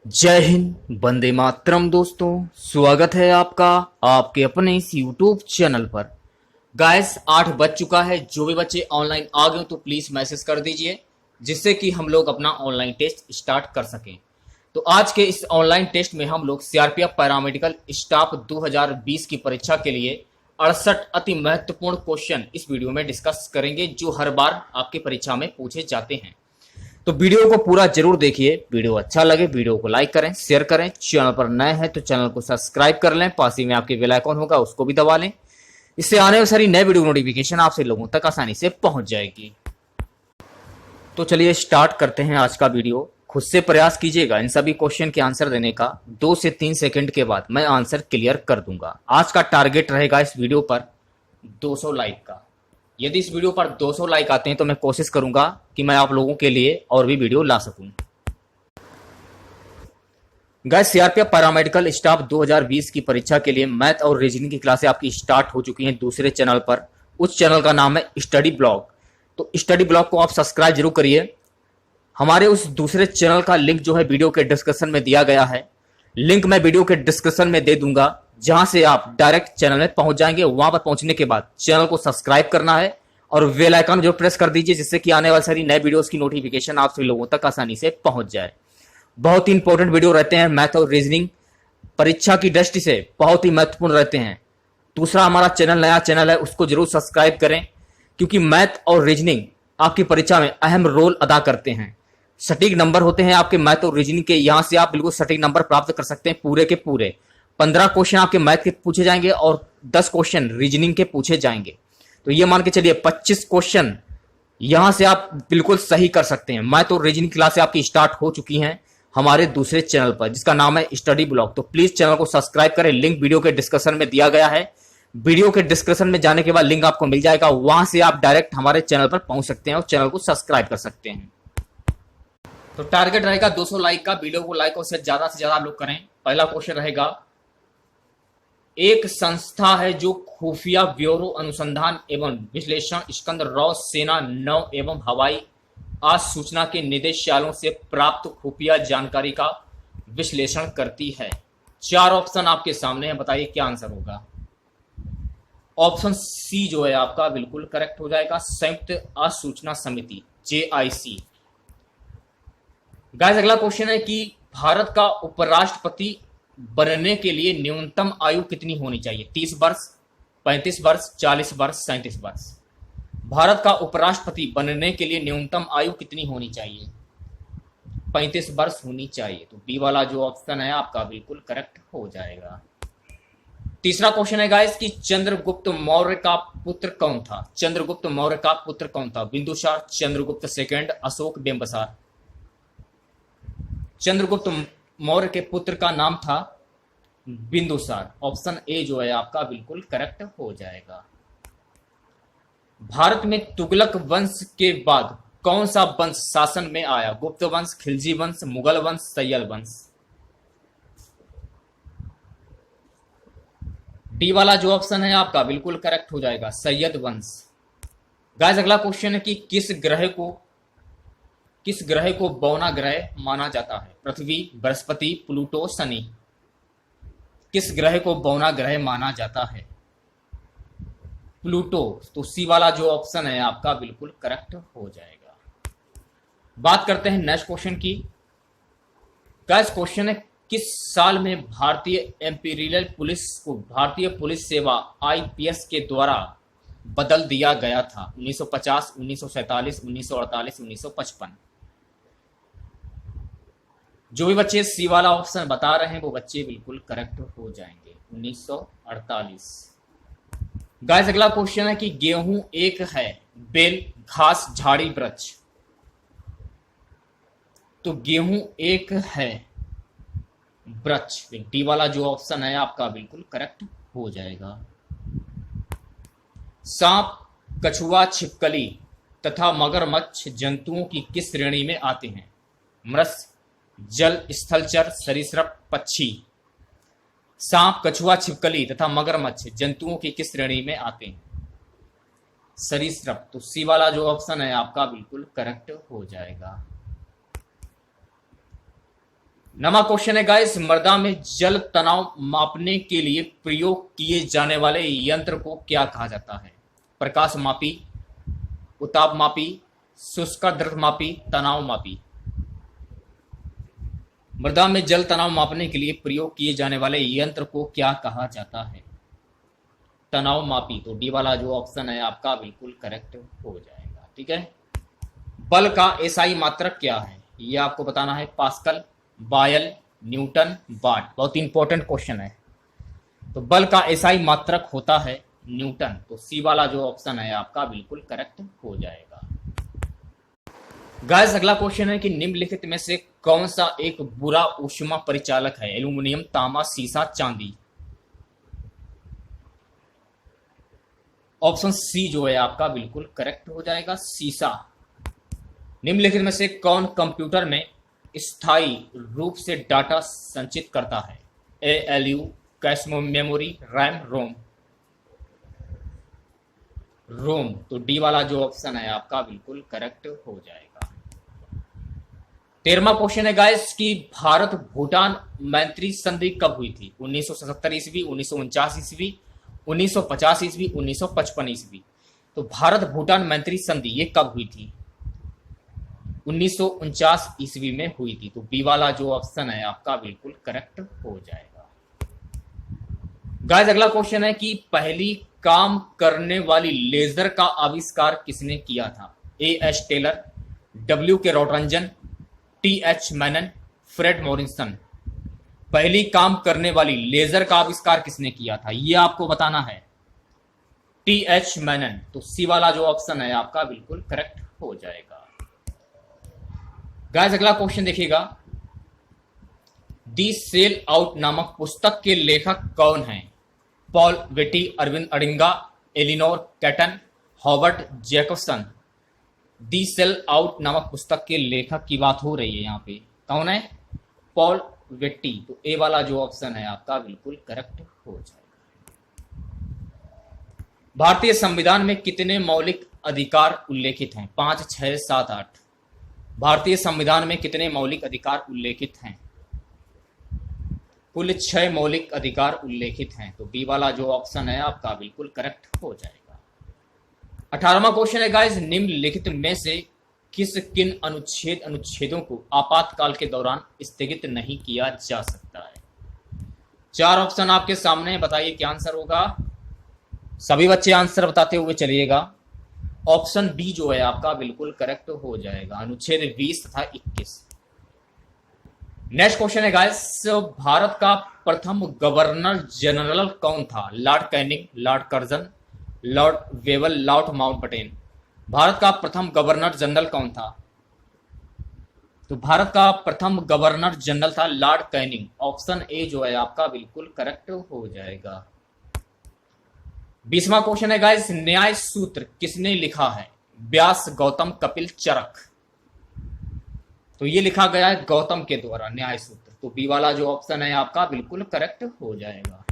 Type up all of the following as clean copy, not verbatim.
जय हिंद, वंदे मातरम। दोस्तों, स्वागत है आपका आपके अपने इस YouTube चैनल पर। गाइस, 8 बज चुका है। जो भी बच्चे ऑनलाइन आ गए तो प्लीज मैसेज कर दीजिए, जिससे कि हम लोग अपना ऑनलाइन टेस्ट स्टार्ट कर सकें। तो आज के इस ऑनलाइन टेस्ट में हम लोग सीआरपीएफ पैरामेडिकल स्टाफ 2020 की परीक्षा के लिए 68 अति महत्वपूर्ण क्वेश्चन इस वीडियो में डिस्कस करेंगे, जो हर बार आपकी परीक्षा में पूछे जाते हैं। तो वीडियो को पूरा जरूर देखिए। वीडियो अच्छा लगे वीडियो को लाइक करें, शेयर करें। चैनल पर नए हैं तो चैनल को सब्सक्राइब कर लें। पास ही में आपके बेल आइकन होगा, उसको भी दबा लें। इससे आने वाली सारी नए वीडियो नोटिफिकेशन आपसे लोगों तक आसानी से पहुंच जाएगी। तो चलिए स्टार्ट करते हैं आज का वीडियो। खुद से प्रयास कीजिएगा इन सभी क्वेश्चन के आंसर देने का। 2 से 3 सेकंड के बाद मैं आंसर क्लियर कर दूंगा। आज का टारगेट रहेगा इस वीडियो पर 200 लाइक का। यदि इस वीडियो पर 200 लाइक आते हैं तो मैं कोशिश करूंगा कि मैं आप लोगों के लिए और भी वीडियो ला सकूं। गाइस, सीआरपीएफ पैरामेडिकल स्टाफ 2020 की परीक्षा के लिए मैथ और रीजनिंग की क्लासें आपकी स्टार्ट हो चुकी हैं दूसरे चैनल पर। उस चैनल का नाम है स्टडी ब्लॉग। तो स्टडी ब्लॉग को आप सब्सक्राइब जरूर करिए। हमारे उस दूसरे चैनल का लिंक जो है वीडियो के डिस्क्रिप्शन में दिया गया है। लिंक मैं वीडियो के डिस्क्रिप्शन में दे दूंगा, जहां से आप डायरेक्ट चैनल में पहुंच जाएंगे। वहां पर पहुंचने के बाद चैनल को सब्सक्राइब करना है और बेल आइकन जो प्रेस कर दीजिए, जिससे कि आने वाली सारी नए वीडियोस की नोटिफिकेशन आप सभी लोगों तक आसानी से पहुंच जाए। बहुत ही इंपॉर्टेंट वीडियो रहते हैं। मैथ और रीजनिंग परीक्षा की दृष्टि से बहुत ही महत्वपूर्ण रहते हैं। दूसरा, हमारा चैनल नया चैनल है, उसको जरूर सब्सक्राइब करें, क्योंकि मैथ और रीजनिंग आपकी परीक्षा में अहम रोल अदा करते हैं। सटीक नंबर होते हैं आपके मैथ और रीजनिंग के। यहां से आप बिल्कुल सटीक नंबर प्राप्त कर सकते हैं। पूरे के पूरे 15 क्वेश्चन आपके मैथ के पूछे जाएंगे और 10 क्वेश्चन रीजनिंग के पूछे जाएंगे। तो ये मान के चलिए 25 क्वेश्चन यहां से आप बिल्कुल सही कर सकते हैं। मैथ और रीजनिंग क्लास आपकी स्टार्ट हो चुकी हैं हमारे दूसरे चैनल पर, जिसका नाम है स्टडी ब्लॉग। तो प्लीज चैनल को सब्सक्राइब करें। लिंक वीडियो के डिस्क्रिप्शन में दिया गया है। वीडियो के डिस्क्रिप्शन में जाने के बाद लिंक आपको मिल जाएगा, वहां से आप डायरेक्ट हमारे चैनल पर पहुंच सकते हैं और चैनल को सब्सक्राइब कर सकते हैं। तो टारगेट रहेगा 200 लाइक का। वीडियो को लाइक और से ज्यादा आप लोग करें। पहला क्वेश्चन रहेगा, एक संस्था है जो खुफिया ब्यूरो अनुसंधान एवं विश्लेषण सिकंदराव सेना नौ एवं हवाई सूचना के निदेशालयों से प्राप्त खुफिया जानकारी का विश्लेषण करती है। 4 ऑप्शन आपके सामने है, बताइए क्या आंसर होगा। ऑप्शन सी जो है आपका बिल्कुल करेक्ट हो जाएगा, संयुक्त सूचना समिति JIC। गाइस, अगला क्वेश्चन है कि भारत का उपराष्ट्रपति बनने के लिए न्यूनतम आयु कितनी होनी चाहिए। 30 वर्ष, 35 वर्ष, 40 वर्ष, 37 वर्ष। भारत का उपराष्ट्रपति बनने के लिए न्यूनतम आयु कितनी होनी चाहिए। 35 वर्ष होनी चाहिए। तो बी वाला जो ऑप्शन है आपका बिल्कुल करेक्ट हो जाएगा। तीसरा क्वेश्चन है गाइस कि चंद्रगुप्त मौर्य का पुत्र कौन था। चंद्रगुप्त मौर्य का पुत्र कौन था। बिंदुसार, चंद्रगुप्त सेकंड, अशोक, बिंबिसार। चंद्रगुप्त मौर्य के पुत्र का नाम था बिंदुसार। ऑप्शन ए जो है आपका बिल्कुल करेक्ट हो जाएगा। भारत में तुगलक वंश के बाद कौन सा वंश शासन में आया। गुप्त वंश, खिलजी वंश, मुगल वंश, सैयल वंश। डी वाला जो ऑप्शन है आपका बिल्कुल करेक्ट हो जाएगा, सैयद वंश। गाइस, अगला क्वेश्चन है कि किस ग्रह को बौना ग्रह माना जाता है। पृथ्वी, बृहस्पति, प्लूटो, शनि। किस ग्रह को बौना ग्रह माना जाता है। प्लूटो। तो सी वाला जो ऑप्शन है आपका बिल्कुल करेक्ट हो जाएगा। बात करते हैं नेक्स्ट क्वेश्चन की। गाइस, क्वेश्चन है किस साल में भारतीय इंपीरियल पुलिस को भारतीय पुलिस सेवा IPS के द्वारा बदल दिया गया था। 1950, 1947, 1948, 1955। जो भी बच्चे सी वाला ऑप्शन बता रहे हैं वो बच्चे बिल्कुल करेक्ट हो जाएंगे, 1948। गाइस, अगला क्वेश्चन है कि गेहूं एक है, बेल, घास, झाड़ी, वृक्ष। तो गेहूं एक है, वृक्ष। डी वाला जो ऑप्शन है आपका बिल्कुल करेक्ट हो जाएगा। सांप, कछुआ, छिपकली तथा मगरमच्छ जंतुओं की किस श्रेणी में आते हैं। मत्स्य, जल, स्थलचर, सरीसृप, पक्षी। सांप, कछुआ, छिपकली तथा मगरमच्छ जंतुओं की किस श्रेणी में आते हैं। सरीसृप। तो सी वाला जो ऑप्शन है आपका बिल्कुल करेक्ट हो जाएगा। नवा क्वेश्चन है गाइस, मृदा में जल तनाव मापने के लिए प्रयोग किए जाने वाले यंत्र को क्या कहा जाता है? प्रकाश मापी, उताप मापी, शुष्क द्रव मापी, तनाव मापी। मृदा में जल तनाव मापने के लिए प्रयोग किए जाने वाले यंत्र को क्या कहा जाता है? तनाव मापी। तो डी वाला जो ऑप्शन है आपका बिल्कुल करेक्ट हो जाएगा। ठीक है। बल का एसआई मात्रक क्या है? ये आपको बताना है। पास्कल, बायल, न्यूटन, वाट। बहुत इंपॉर्टेंट क्वेश्चन है। तो बल का एसआई मात्रक होता है न्यूटन। तो सी वाला जो ऑप्शन है आपका बिल्कुल करेक्ट हो जाएगा। गाइस अगला क्वेश्चन है कि निम्नलिखित में से कौन सा एक बुरा ऊष्मा परिचालक है? एल्यूमिनियम, तांबा, सीसा, चांदी। ऑप्शन सी जो है आपका बिल्कुल करेक्ट हो जाएगा, सीसा। निम्नलिखित में से कौन कंप्यूटर में स्थायी रूप से डाटा संचित करता है? एएलयू, कैश मेमोरी, रैम, रोम। रोम। तो डी वाला जो ऑप्शन है आपका बिल्कुल करेक्ट हो जाएगा। 13वां क्वेश्चन है गाइस कि भारत भूटान मैत्री संधि कब हुई थी? 1977 ईस्वी, 1949 ईस्वी, 1950 ईस्वी, 1955 ईस्वी। तो भारत भूटान मैत्री संधि ये कब हुई थी? 1949 ईस्वी में हुई थी। तो बी वाला जो ऑप्शन है आपका बिल्कुल करेक्ट हो जाएगा। गाइस अगला क्वेश्चन है कि पहली काम करने वाली लेजर का आविष्कार किसने किया था? A H Taylor, W K Roentgen, T H Maiman, Fred Morrison. पहली काम करने वाली लेजर का आविष्कार किसने किया था? यह आपको बताना है। टी एच मैनन। तो सी वाला जो ऑप्शन है आपका बिल्कुल करेक्ट हो जाएगा। गाइस अगला क्वेश्चन देखिएगा, दी सेल आउट नामक पुस्तक के लेखक कौन हैं? Paul Beatty, Aravind Adiga, Eleanor Catton, Howard Jacobson. The sellout नामक पुस्तक के लेखक की बात हो रही है यहाँ पे। कौन है? पॉल वेटी। तो ए वाला जो ऑप्शन है आपका बिल्कुल करेक्ट हो जाएगा। भारतीय संविधान में कितने मौलिक अधिकार उल्लेखित हैं? 5, 6, 7, 8। भारतीय संविधान में कितने मौलिक अधिकार उल्लेखित हैं? कुल 6 मौलिक अधिकार उल्लेखित हैं। तो बी वाला जो ऑप्शन है आपका बिल्कुल करेक्ट हो जाएगा। 18वां क्वेश्चन है गाइस, निम्नलिखित में से किन अनुच्छेदों को आपातकाल के दौरान स्थगित नहीं किया जा सकता है? 4 ऑप्शन आपके सामने, बताइए क्या आंसर होगा। सभी बच्चे आंसर बताते हुए चलिएगा। ऑप्शन बी जो है आपका बिल्कुल करेक्ट हो जाएगा, अनुच्छेद 20 तथा 21। नेक्स्ट क्वेश्चन है गाइस, भारत का प्रथम गवर्नर जनरल कौन था? Lord Canning, Lord Curzon, Lord Wavell, Lord Mountbatten. Bharat का प्रथम गवर्नर जनरल कौन था? तो भारत का प्रथम गवर्नर जनरल था लॉर्ड कैनिंग। ऑप्शन ए जो है आपका बिल्कुल करेक्ट हो जाएगा। 20वां क्वेश्चन है गाइस, न्याय सूत्र किसने लिखा है? व्यास, गौतम, कपिल, चरक। तो ये लिखा गया है गौतम के द्वारा न्याय सूत्र। तो बी वाला जो ऑप्शन है आपका बिल्कुल करेक्ट हो जाएगा।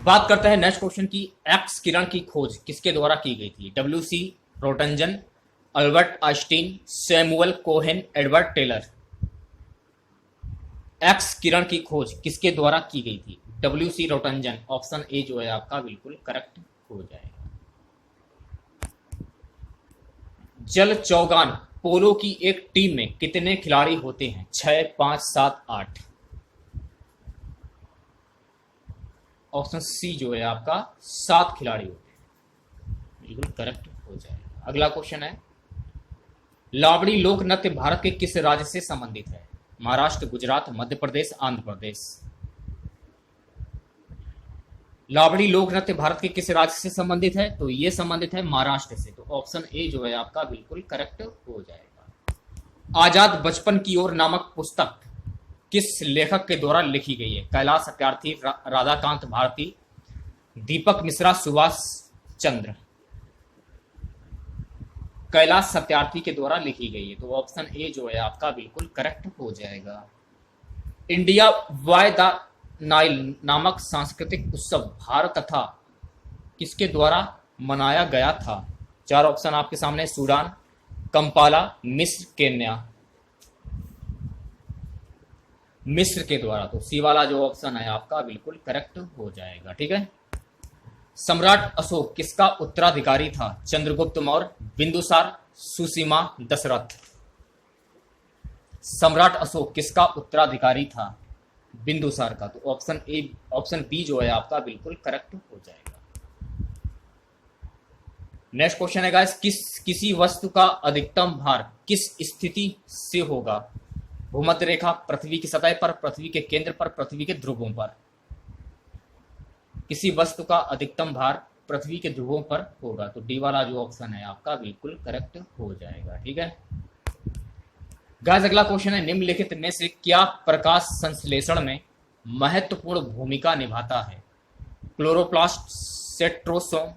बात करते हैं नेक्स्ट क्वेश्चन की, एक्स किरण की खोज किसके द्वारा की गई थी? W C Roentgen, Albert Einstein, Samuel Cohen, Edward Teller. X किरण की खोज किसके द्वारा की गई थी? W C रोटंजन। ऑप्शन ए जो है आपका बिल्कुल करेक्ट हो जाएगा। जल चौगान पोलो की एक टीम में कितने खिलाड़ी होते हैं? 6, 5, 7, 8। ऑप्शन सी जो है आपका 7 खिलाड़ी होते हैं, बिल्कुल करेक्ट हो जाएगा। अगला क्वेश्चन है, लावड़ी लोक नृत्य भारत के किस राज्य से संबंधित है? महाराष्ट्र, गुजरात, मध्य प्रदेश, आंध्र प्रदेश। लावड़ी लोक नृत्य भारत के किस राज्य से संबंधित है? तो ये संबंधित है महाराष्ट्र से। तो ऑप्शन ए जो है आपका बिल्कुल करेक्ट हो जाएगा। आजाद बचपन की ओर नामक पुस्तक किस लेखक के द्वारा लिखी गई है? कैलाश सत्यार्थी, राधाकांत भारती, दीपक मिश्रा, सुभाष चंद्र। कैलाश सत्यार्थी के द्वारा लिखी गई है। तो ऑप्शन ए जो है आपका बिल्कुल करेक्ट हो जाएगा। इंडिया वाय द नाइल नामक सांस्कृतिक उत्सव भारत तथा किसके द्वारा मनाया गया था? 4 ऑप्शन आपके सामने, सूडान, कंपाला, मिस्र, केन्या। मिस्र के द्वारा। तो सी वाला जो ऑप्शन है आपका बिल्कुल करेक्ट हो जाएगा। ठीक है। सम्राट अशोक किसका उत्तराधिकारी था? चंद्रगुप्त मौर्य, बिंदुसार, सुसीमा, दशरथ। सम्राट अशोक किसका उत्तराधिकारी था? बिंदुसार का। तो ऑप्शन बी जो है आपका बिल्कुल करेक्ट हो जाएगा। नेक्स्ट क्वेश्चन है गाइस, किसी वस्तु का अधिकतम भार किस स्थिति से होगा? भूमध्य रेखा, पृथ्वी की सतह पर, पृथ्वी के केंद्र पर, पृथ्वी के ध्रुवों पर। किसी वस्तु का अधिकतम भार पृथ्वी के ध्रुवों पर होगा। तो डी वाला जो ऑप्शन है आपका बिल्कुल करेक्ट हो जाएगा। ठीक है गाइस, अगला क्वेश्चन है, निम्नलिखित में से क्या प्रकाश संश्लेषण में महत्वपूर्ण भूमिका निभाता है? Chloroplast, centrosome,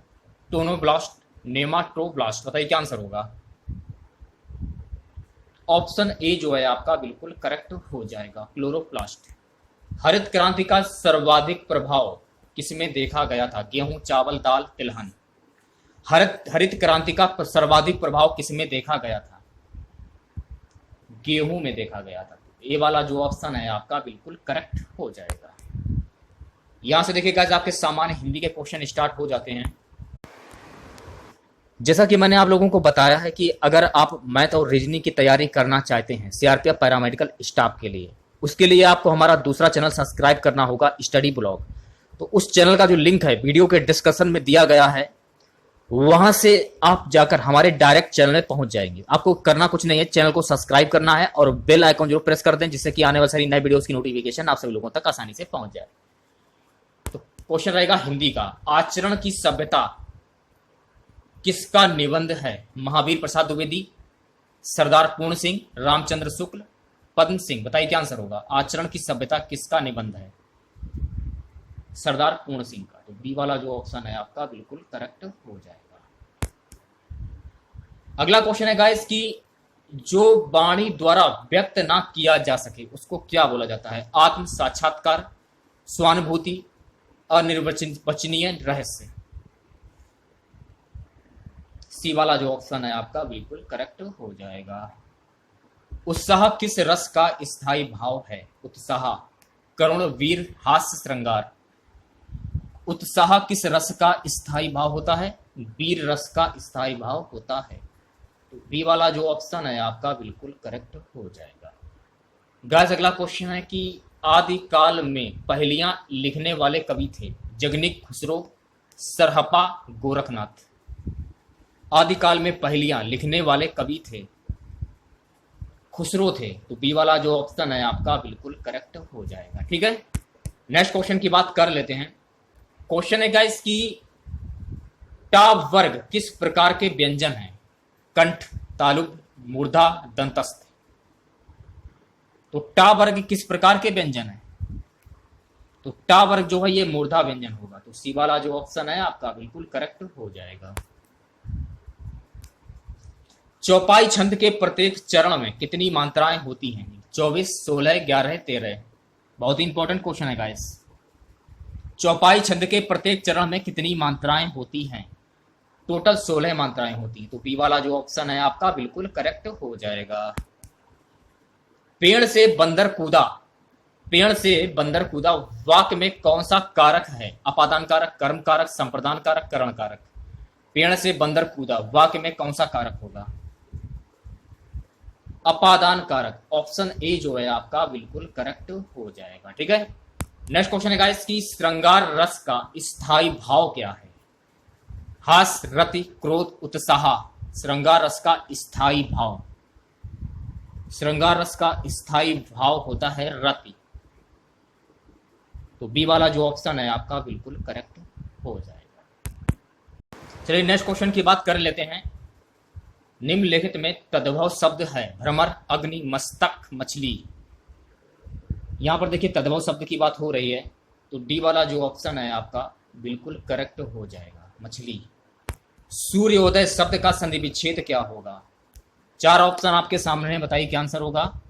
tonoplast, nematoblast. बताइए क्या आंसर होगा। ऑप्शन ए जो है आपका बिल्कुल करेक्ट हो जाएगा, क्लोरोप्लास्ट। हरित क्रांति का सर्वाधिक प्रभाव किसमें देखा गया था? गेहूं, चावल, दाल, तिलहन। हरित क्रांति का सर्वाधिक प्रभाव किसमें देखा गया था? गेहूं में देखा गया था। ए वाला जो ऑप्शन है आपका बिल्कुल करेक्ट हो जाएगा। यहां से देखिएगा आपके सामान्य हिंदी के क्वेश्चन स्टार्ट हो जाते हैं। जैसा कि मैंने आप लोगों को बताया है कि अगर आप मैथ और रीजनिंग की तैयारी करना चाहते हैं सीआरपीएफ पैरामेडिकल स्टाफ के लिए, उसके लिए आपको हमारा दूसरा चैनल सब्सक्राइब करना होगा, स्टडी ब्लॉग। तो उस चैनल का जो लिंक है वीडियो के डिस्क्रिप्शन में दिया गया है, वहां से आप जाकर हमारे डायरेक्ट चैनल में पहुंच जाएंगे। आपको करना कुछ नहीं है, चैनल को सब्सक्राइब करना है और बेल आइकन जरूर प्रेस कर दें, जिससे कि आने वाली सारी नए वीडियोस की नोटिफिकेशन आप सभी लोगों तक आसानी से पहुंच जाए। तो क्वेश्चन रहेगा हिंदी का, आचरण की सभ्यता किसका निबंध है? महावीर प्रसाद द्विवेदी, सरदार पूर्ण सिंह, रामचंद्र शुक्ल, पद्म सिंह। बताइए क्या आंसर होगा। आचरण की सभ्यता किसका निबंध है? सरदार पूर्ण सिंह का। तो बी वाला जो ऑप्शन है आपका बिल्कुल करेक्ट हो जाएगा। अगला क्वेश्चन है गाइस कि जो वाणी द्वारा व्यक्त ना किया जा सके उसको क्या बोला जाता है? आत्म साक्षात्कार, स्वानुभूति, अनिर्वचनीय रहस्य। सी वाला जो ऑप्शन है आपका बिल्कुल करेक्ट हो जाएगा। उत्साह किस रस का स्थायी भाव है? उत्साह, करुण, वीर, हास्य, श्रृंगार। उत्साह किस रस का स्थायी भाव होता है? वीर रस का स्थायी भाव होता है। तो बी वाला जो ऑप्शन है आपका बिल्कुल करेक्ट हो जाएगा। गाइस, अगला क्वेश्चन है कि आदि काल में पहेलियां लिखने वाले कवि थे? जगनिक, खुसरो, सरहपा, गोरखनाथ। आदिकाल में पहेलियां लिखने वाले कवि थे? खुसरो थे। तो बी वाला जो ऑप्शन है आपका बिल्कुल करेक्ट हो जाएगा। ठीक है, नेक्स्ट क्वेश्चन की बात कर लेते हैं। क्वेश्चन है गाइस कि टा वर्ग किस प्रकार के व्यंजन हैं? कंठ, तालुब, मूर्धा, दंतस्थ। तो टा वर्ग किस प्रकार के व्यंजन है? तो टा वर्ग जो है ये मूर्धा व्यंजन होगा। तो सी वाला जो ऑप्शन है आपका बिल्कुल करेक्ट हो जाएगा। चौपाई छंद के प्रत्येक चरण में कितनी मात्राएं होती हैं? 24, 16, 11, 13। बहुत ही इंपॉर्टेंट क्वेश्चन है गाइस। चौपाई छंद के प्रत्येक चरण में कितनी मात्राएं होती हैं? टोटल 16 मात्राएं होती हैं। तो बी वाला जो ऑप्शन है आपका बिल्कुल करेक्ट हो जाएगा। पेड़ से बंदर कूदा, पेड़ से बंदर कूदा वाक्य में कौन सा कारक है? अपादान कारक, कर्म कारक, संप्रदान कारक, करण कारक। पेड़ से बंदर कूदा वाक्य में कौन सा कारक होगा? अपादान कारक। ऑप्शन ए जो है आपका बिल्कुल करेक्ट हो जाएगा। ठीक है, नेक्स्ट क्वेश्चन है गाइस कि श्रृंगार रस का स्थायी भाव क्या है? हास, रति, क्रोध, उत्साह। श्रृंगार रस का स्थायी भाव, श्रृंगार रस का स्थायी भाव होता है रति। तो बी वाला जो ऑप्शन है आपका बिल्कुल करेक्ट हो जाएगा। चलिए नेक्स्ट क्वेश्चन की बात कर लेते हैं। निम्नलिखित में तद्भव शब्द है? भ्रमर, अग्नि, मस्तक, मछली। यहां पर देखिए तद्भव शब्द की बात हो रही है, तो डी वाला जो ऑप्शन है आपका बिल्कुल करेक्ट हो जाएगा, मछली। सूर्योदय शब्द का संधि विच्छेद क्या होगा? 4 ऑप्शन आपके सामने है, बताइए क्या आंसर होगा।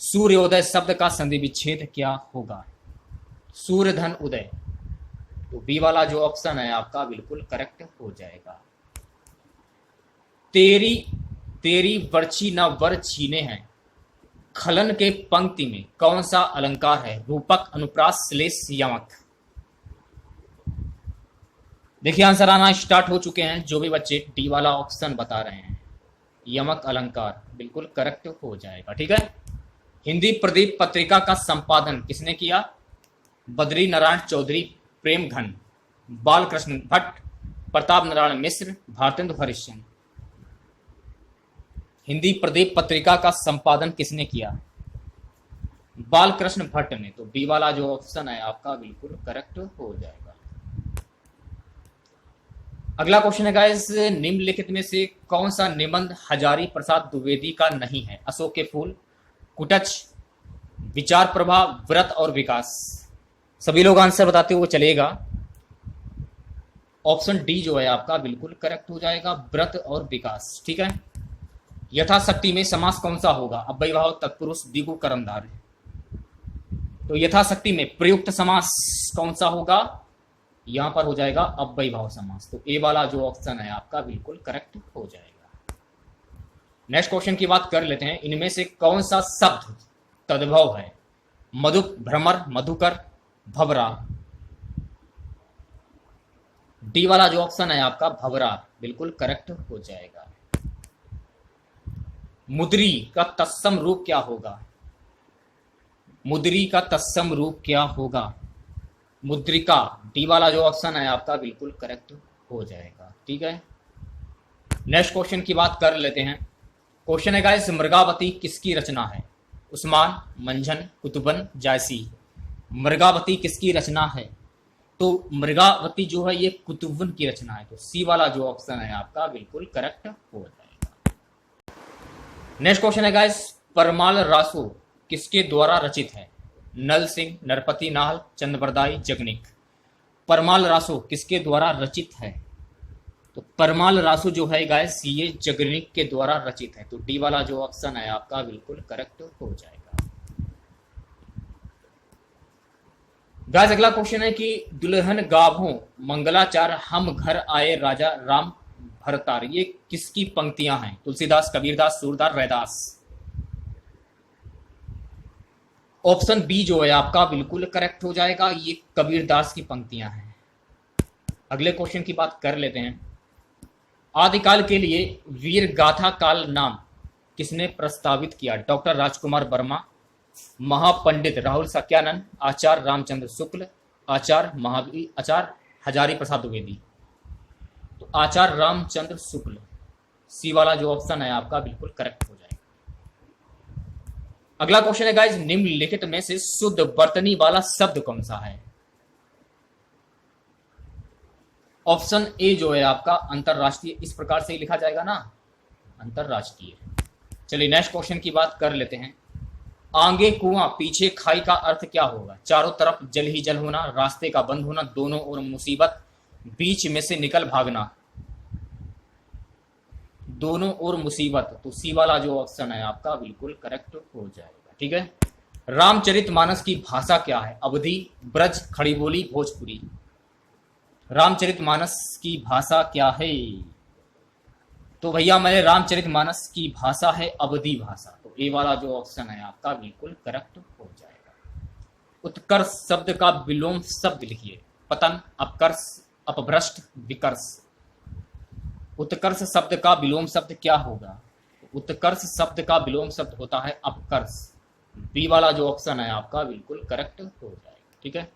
सूर्योदय शब्द का संधि विच्छेद क्या होगा? सूर्य धन उदय। तो बी वाला जो ऑप्शन है आपका बिल्कुल करेक्ट हो जाएगा। तेरी तेरी बर्छी न वर छीने हैं, खलन के पंक्ति में कौन सा अलंकार है? रूपक, अनुप्रास, श्लेष, यमक। देखिए आंसर आना स्टार्ट हो चुके हैं। जो भी बच्चे डी वाला ऑप्शन बता रहे हैं, यमक अलंकार बिल्कुल करेक्ट हो जाएगा। ठीक है। हिंदी प्रदीप पत्रिका का संपादन किसने किया? बद्री नारायण चौधरी, प्रेम घन, बालकृष्ण भट्ट, प्रताप नारायण मिश्र, भारतेंदु हरिश्चंद्र। हिंदी प्रदीप पत्रिका का संपादन किसने किया? बालकृष्ण भट्ट ने। तो बी वाला जो ऑप्शन है आपका बिल्कुल करेक्ट हो जाएगा। अगला क्वेश्चन है गाइस, निम्नलिखित में से कौन सा निबंध हजारी प्रसाद द्विवेदी का नहीं है? अशोक के फूल, कुटच, विचार प्रभा, व्रत और विकास। सभी लोग आंसर बताते हुए चलेगा। ऑप्शन डी जो है आपका बिल्कुल करेक्ट हो जाएगा, व्रत और विकास। ठीक है। यथाशक्ति में समास कौन सा होगा? अव्ययी भाव, तत्पुरुष, द्विगु, कर्मधारय। तो यथाशक्ति में प्रयुक्त समास कौन सा होगा? यहां पर हो जाएगा अव्ययी भाव समास। तो ए वाला जो ऑप्शन है आपका बिल्कुल करेक्ट हो जाएगा। नेक्स्ट क्वेश्चन की बात कर लेते हैं। इनमें से कौन सा शब्द तद्भव है? मधुप, भ्रमर, मधुकर, भवरा। डी वाला जो ऑप्शन है आपका भवरा बिल्कुल करेक्ट हो जाएगा। मुद्री का तत्सम रूप क्या होगा? मुद्री का तत्सम रूप क्या होगा? मुद्रिका। डी वाला जो ऑप्शन है आपका बिल्कुल करेक्ट हो जाएगा। ठीक है। नेक्स्ट क्वेश्चन की बात कर लेते हैं। क्वेश्चन है गाइस, मृगावती किसकी रचना है? उस्मान, मंझन, कुतुबन, जायसी। मृगावती किसकी रचना है? तो मृगावती जो है ये कुतुबन की रचना है। तो सी वाला जो ऑप्शन है आपका बिल्कुल करेक्ट हो जाएगा। नेक्स्ट क्वेश्चन है गाइस, परमाल रासो किसके द्वारा रचित है? नल सिंह, नरपति नाहल, चंद्रबरदाई, जगनिक। परमाल रासो किसके द्वारा रचित है? तो परमाल रासो जो है गाइस ये जगनिक के द्वारा रचित है। तो डी वाला जो ऑप्शन है आपका बिल्कुल करेक्ट हो जाएगा। गाइस अगला क्वेश्चन है कि दुल्हन गाभो मंगलाचार हम घर आए राजा राम भरतार, ये किसकी पंक्तियां हैं? तुलसीदास, कबीरदास, सूरदास, रैदास। ऑप्शन बी जो है आपका बिल्कुल करेक्ट हो जाएगा, ये कबीरदास की पंक्तियां हैं। अगले क्वेश्चन की बात कर लेते हैं। आदिकाल के लिए वीर गाथा काल नाम किसने प्रस्तावित किया? डॉक्टर राजकुमार वर्मा, महापंडित राहुल सत्यानंद, आचार्य रामचंद्र शुक्ल, आचार्य हजारी प्रसाद द्विवेदी। तो आचार्य रामचंद्र शुक्ल, सी वाला जो ऑप्शन है आपका बिल्कुल करेक्ट हो जाएगा। अगला क्वेश्चन है गाइस, निम्नलिखित में से शुद्ध वर्तनी वाला शब्द कौन सा है? ऑप्शन ए जो है आपका अंतरराष्ट्रीय, इस प्रकार से ही लिखा जाएगा ना, अंतरराष्ट्रीय। चलिए नेक्स्ट क्वेश्चन की बात कर लेते हैं। आगे कुआं पीछे खाई का अर्थ क्या होगा? चारों तरफ जल ही जल होना, रास्ते का बंद होना, दोनों ओर मुसीबत, बीच में से निकल भागना। दोनों ओर मुसीबत। तो सी वाला जो ऑप्शन है आपका बिल्कुल करेक्ट हो जाएगा। ठीक है। रामचरितमानस की भाषा क्या है? अवधी, ब्रज, खड़ी बोली, भोजपुरी। रामचरितमानस की भाषा क्या है? तो भैया मेरे रामचरितमानस की भाषा है अवधी भाषा। तो ए वाला जो ऑप्शन है आपका बिल्कुल करेक्ट हो जाएगा। उत्कर्ष शब्द का विलोम शब्द लिखिए। पतन, अपकर्ष, अपभ्रष्ट, विकर्ष। उत्कर्ष शब्द का विलोम शब्द क्या होगा? उत्कर्ष शब्द का विलोम शब्द होता है अपकर्ष। बी वाला जो ऑप्शन है आपका बिल्कुल करेक्ट हो जाएगा। ठीक है।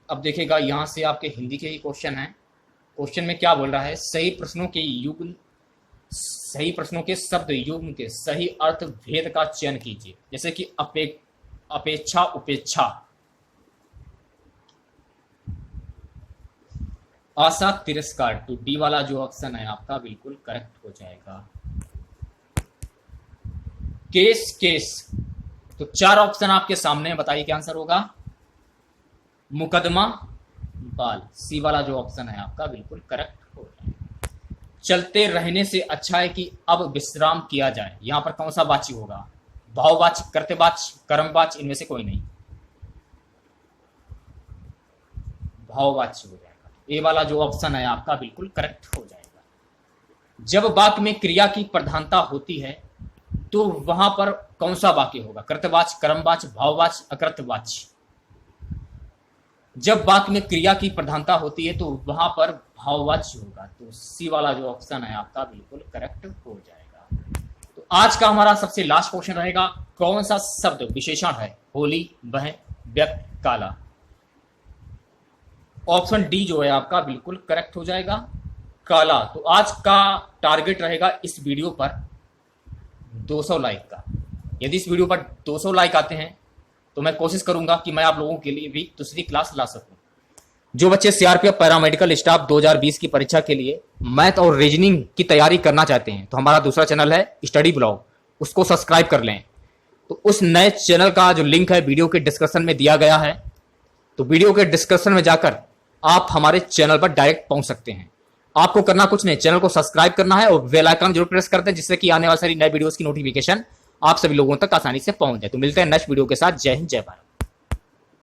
अब देखिएगा यहां से आपके हिंदी के ही क्वेश्चन है। क्वेश्चन में क्या बोल रहा है? सही प्रश्नों के शब्द युग्म के सही अर्थ भेद का चयन कीजिए। जैसे कि अपेक्षा, उपेक्षा, आशा, तिरस्कार। तो डी वाला जो ऑप्शन है आपका बिल्कुल करेक्ट हो जाएगा। Case, case. तो चार ऑप्शन आपके सामने, बताइए क्या आंसर होगा? मुकदमा, बाल। सी वाला जो ऑप्शन है आपका बिल्कुल करेक्ट हो जाएगा। चलते रहने से अच्छा है कि अब विश्राम किया जाए, यहां पर कौन सा वाची होगा? भाववाची, कर्तव्यवाची, कर्मवाची, इनमें से कोई नहीं, भाववाची हो जाएगा। ए वाला जो ऑप्शन है आपका बिल्कुल करेक्ट हो जाएगा। जब वाक्य में क्रिया की प्रधानता होती है तो वहां पर कौन सा वाक्य होगा? कर्तवाच, कर्मवाच, भाववाच, अकृतवाच। जब वाक्य में क्रिया की प्रधानता होती है तो वहां पर भाववाच होगा। तो सी वाला जो ऑप्शन है आपका बिल्कुल करेक्ट हो जाएगा। तो आज का हमारा सबसे लास्ट क्वेश्चन रहेगा, कौन सा शब्द विशेषण है? होली, वह, व्यक्त, काला। ऑप्शन डी जो है आपका बिल्कुल करेक्ट हो जाएगा, काला। तो आज का टारगेट रहेगा इस वीडियो पर 200 लाइक का। यदि इस वीडियो पर 200 लाइक आते हैं तो मैं कोशिश करूंगा कि मैं आप लोगों के लिए भी दूसरी क्लास ला सकूं। जो बच्चे सीआरपीएफ पैरामेडिकल स्टाफ 2020 की परीक्षा के लिए मैथ और रीजनिंग की तैयारी करना चाहते हैं तो हमारा दूसरा चैनल है स्टडी ब्लॉग, उसको सब्सक्राइब कर लें। तो उस नए चैनल का जो लिंक है वीडियो के डिस्क्रिप्शन में दिया गया है। तो वीडियो के डिस्क्रिप्शन में जाकर आप हमारे चैनल पर डायरेक्ट पहुंच सकते हैं। आपको करना कुछ नहीं, चैनल को सब्सक्राइब करना है और बेल आइकन जरूर प्रेस करते हैं, जिससे कि आने वाली सारी नए वीडियोस की नोटिफिकेशन आप सभी लोगों तक आसानी से पहुंच जाए। तो मिलते हैं नेक्स्ट वीडियो के साथ। जय हिंद, जय भारत।